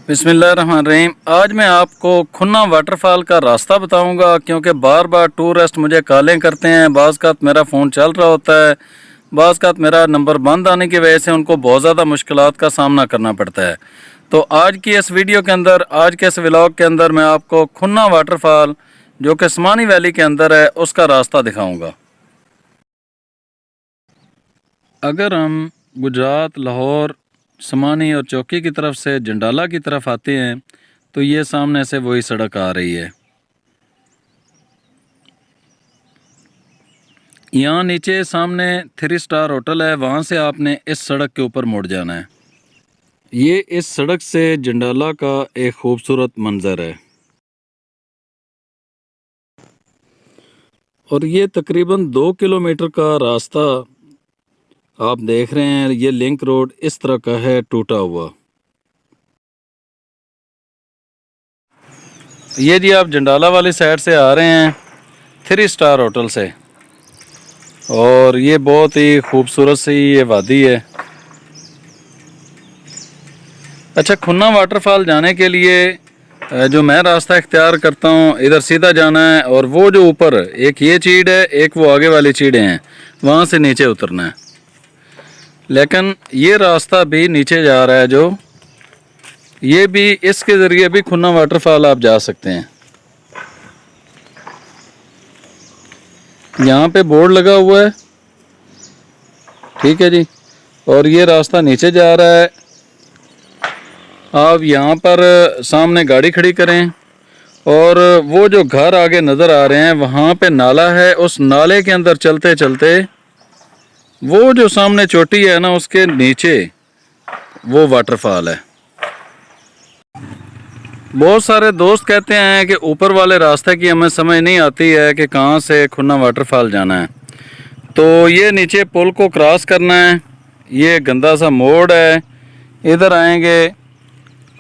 बिस्मिल्लाहिर्रहमानिर्रहीम। आज मैं आपको खुन्ना वाटरफॉल का रास्ता बताऊंगा, क्योंकि बार बार टूरिस्ट मुझे कॉलें करते हैं। बाज़ का मेरा फ़ोन चल रहा होता है, बाज़ का मेरा नंबर बंद आने की वजह से उनको बहुत ज़्यादा मुश्किलात का सामना करना पड़ता है। तो आज की इस वीडियो के अंदर, आज के इस व्लॉग के अंदर मैं आपको खुन्ना वाटरफॉल जो कि स्मानी वैली के अंदर है उसका रास्ता दिखाऊँगा। अगर हम गुजरात, लाहौर, समानी और चौकी की तरफ से जंडाला की तरफ आते हैं तो ये सामने से वही सड़क आ रही है। यहाँ नीचे सामने 3 स्टार होटल है, वहाँ से आपने इस सड़क के ऊपर मुड़ जाना है। ये इस सड़क से जंडाला का एक खूबसूरत मंजर है और ये तकरीबन 2 किलोमीटर का रास्ता आप देख रहे हैं। ये लिंक रोड इस तरह का है, टूटा हुआ। ये जी आप जंडाला वाली साइड से आ रहे हैं 3 स्टार होटल से, और ये बहुत ही खूबसूरत सी ये वादी है। अच्छा, खुन्ना वाटरफॉल जाने के लिए जो मैं रास्ता इख्तियार करता हूँ, इधर सीधा जाना है और वो जो ऊपर एक ये चीड़ है, एक वो आगे वाली चीड़ें हैं, वहाँ से नीचे उतरना है। लेकिन ये रास्ता भी नीचे जा रहा है, जो ये भी इसके ज़रिए भी खुन्ना वाटरफॉल आप जा सकते हैं। यहाँ पे बोर्ड लगा हुआ है, ठीक है जी, और ये रास्ता नीचे जा रहा है। आप यहाँ पर सामने गाड़ी खड़ी करें और वो जो घर आगे नज़र आ रहे हैं वहाँ पे नाला है, उस नाले के अंदर चलते चलते वो जो सामने चोटी है ना, उसके नीचे वो वाटरफॉल है। बहुत सारे दोस्त कहते हैं कि ऊपर वाले रास्ते की हमें समझ नहीं आती है कि कहाँ से खुन्ना वाटरफॉल जाना है। तो ये नीचे पुल को क्रॉस करना है, ये गंदा सा मोड़ है, इधर आएंगे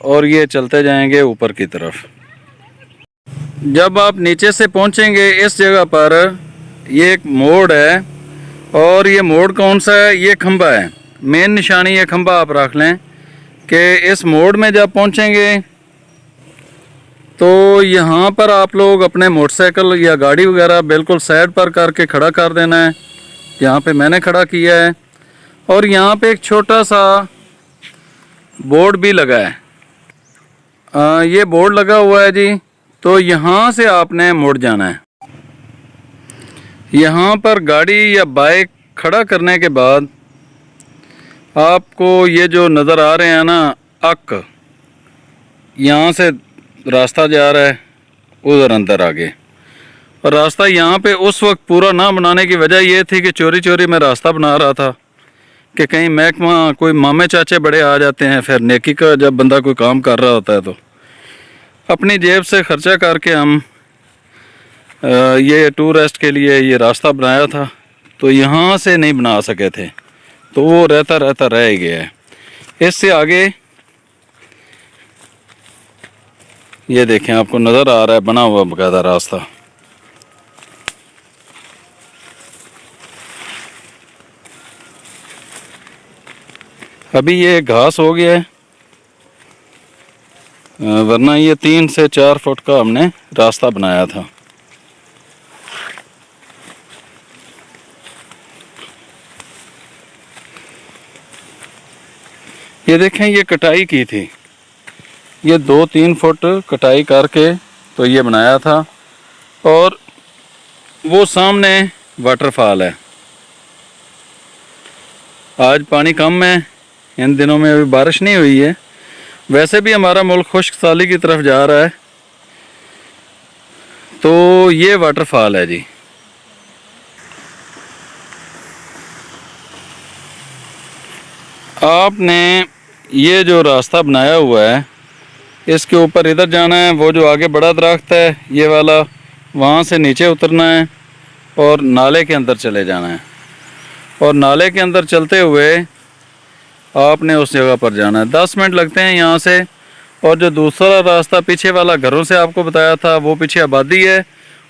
और ये चलते जाएंगे ऊपर की तरफ। जब आप नीचे से पहुंचेंगे इस जगह पर ये एक मोड़ है, और ये मोड़ कौन सा है, ये खंबा है। मेन निशानी ये खंबा आप रख लें कि इस मोड़ में जब पहुंचेंगे तो यहाँ पर आप लोग अपने मोटरसाइकिल या गाड़ी वगैरह बिल्कुल साइड पर करके खड़ा कर देना है। यहाँ पे मैंने खड़ा किया है, और यहाँ पे एक छोटा सा बोर्ड भी लगा है। ये बोर्ड लगा हुआ है जी, तो यहाँ से आपने मुड़ जाना है। यहाँ पर गाड़ी या बाइक खड़ा करने के बाद आपको ये जो नज़र आ रहे हैं ना अक, यहाँ से रास्ता जा रहा है उधर अंदर आगे। और रास्ता यहाँ पे उस वक्त पूरा ना बनाने की वजह ये थी कि चोरी चोरी मैं रास्ता बना रहा था कि कहीं महकमा कोई मामे चाचे बड़े आ जाते हैं। फिर नेकी का जब बंदा कोई काम कर रहा होता है तो अपनी जेब से खर्चा करके हम ये टूरिस्ट के लिए ये रास्ता बनाया था, तो यहाँ से नहीं बना सके थे, तो वो रहता रहता रह ही गया है। इससे आगे ये देखें, आपको नज़र आ रहा है बना हुआ बकायदा रास्ता। अभी ये घास हो गया है, वरना ये 3 से 4 फुट का हमने रास्ता बनाया था। ये देखें, ये कटाई की थी, ये 2-3 फुट कटाई करके तो ये बनाया था, और वो सामने वाटरफॉल है। आज पानी कम है, इन दिनों में अभी बारिश नहीं हुई है। वैसे भी हमारा मुल्क खुश्क साली की तरफ जा रहा है, तो ये वाटरफॉल है जी। आपने ये जो रास्ता बनाया हुआ है इसके ऊपर इधर जाना है, वो जो आगे बड़ा दरख्त है ये वाला, वहाँ से नीचे उतरना है और नाले के अंदर चले जाना है, और नाले के अंदर चलते हुए आपने उस जगह पर जाना है। 10 मिनट लगते हैं यहाँ से। और जो दूसरा रास्ता पीछे वाला घरों से आपको बताया था, वो पीछे आबादी है,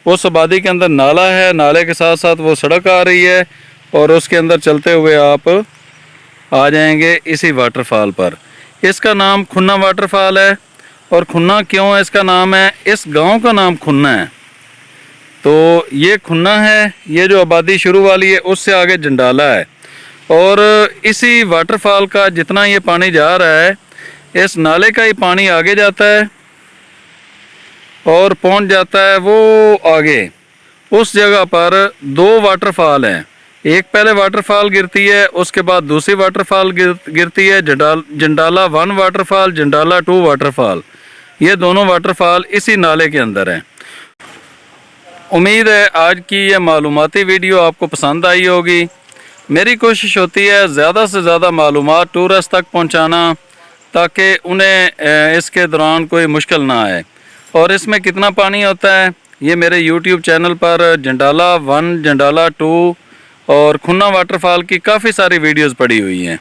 उस आबादी के अंदर नाला है, नाले के साथ साथ वो सड़क आ रही है, और उसके अंदर चलते हुए आप आ जाएंगे इसी वाटरफॉल पर। इसका नाम खुन्ना वाटरफॉल है। और खुन्ना क्यों है इसका नाम है, इस गांव का नाम खुन्ना है। तो ये खुन्ना है, ये जो आबादी शुरू वाली है उससे आगे जंडाला है। और इसी वाटरफॉल का जितना ये पानी जा रहा है, इस नाले का ही पानी आगे जाता है और पहुंच जाता है वो आगे। उस जगह पर 2 वाटरफॉल हैं, एक पहले वाटरफॉल गिरती है, उसके बाद दूसरी वाटरफॉल गिरती है, जंडाला 1 वाटरफॉल, जंडाला 2 वाटरफॉल। ये दोनों वाटरफॉल इसी नाले के अंदर हैं। उम्मीद है आज की ये मालूमाती वीडियो आपको पसंद आई होगी। मेरी कोशिश होती है ज़्यादा से ज़्यादा मालूमात टूरिस्ट तक पहुंचाना, ताकि उन्हें इसके दौरान कोई मुश्किल ना आए। और इसमें कितना पानी होता है, ये मेरे YouTube चैनल पर जंडाला 1, जंडाला 2 और खुन्ना वाटरफॉल की काफ़ी सारी वीडियोस पड़ी हुई हैं।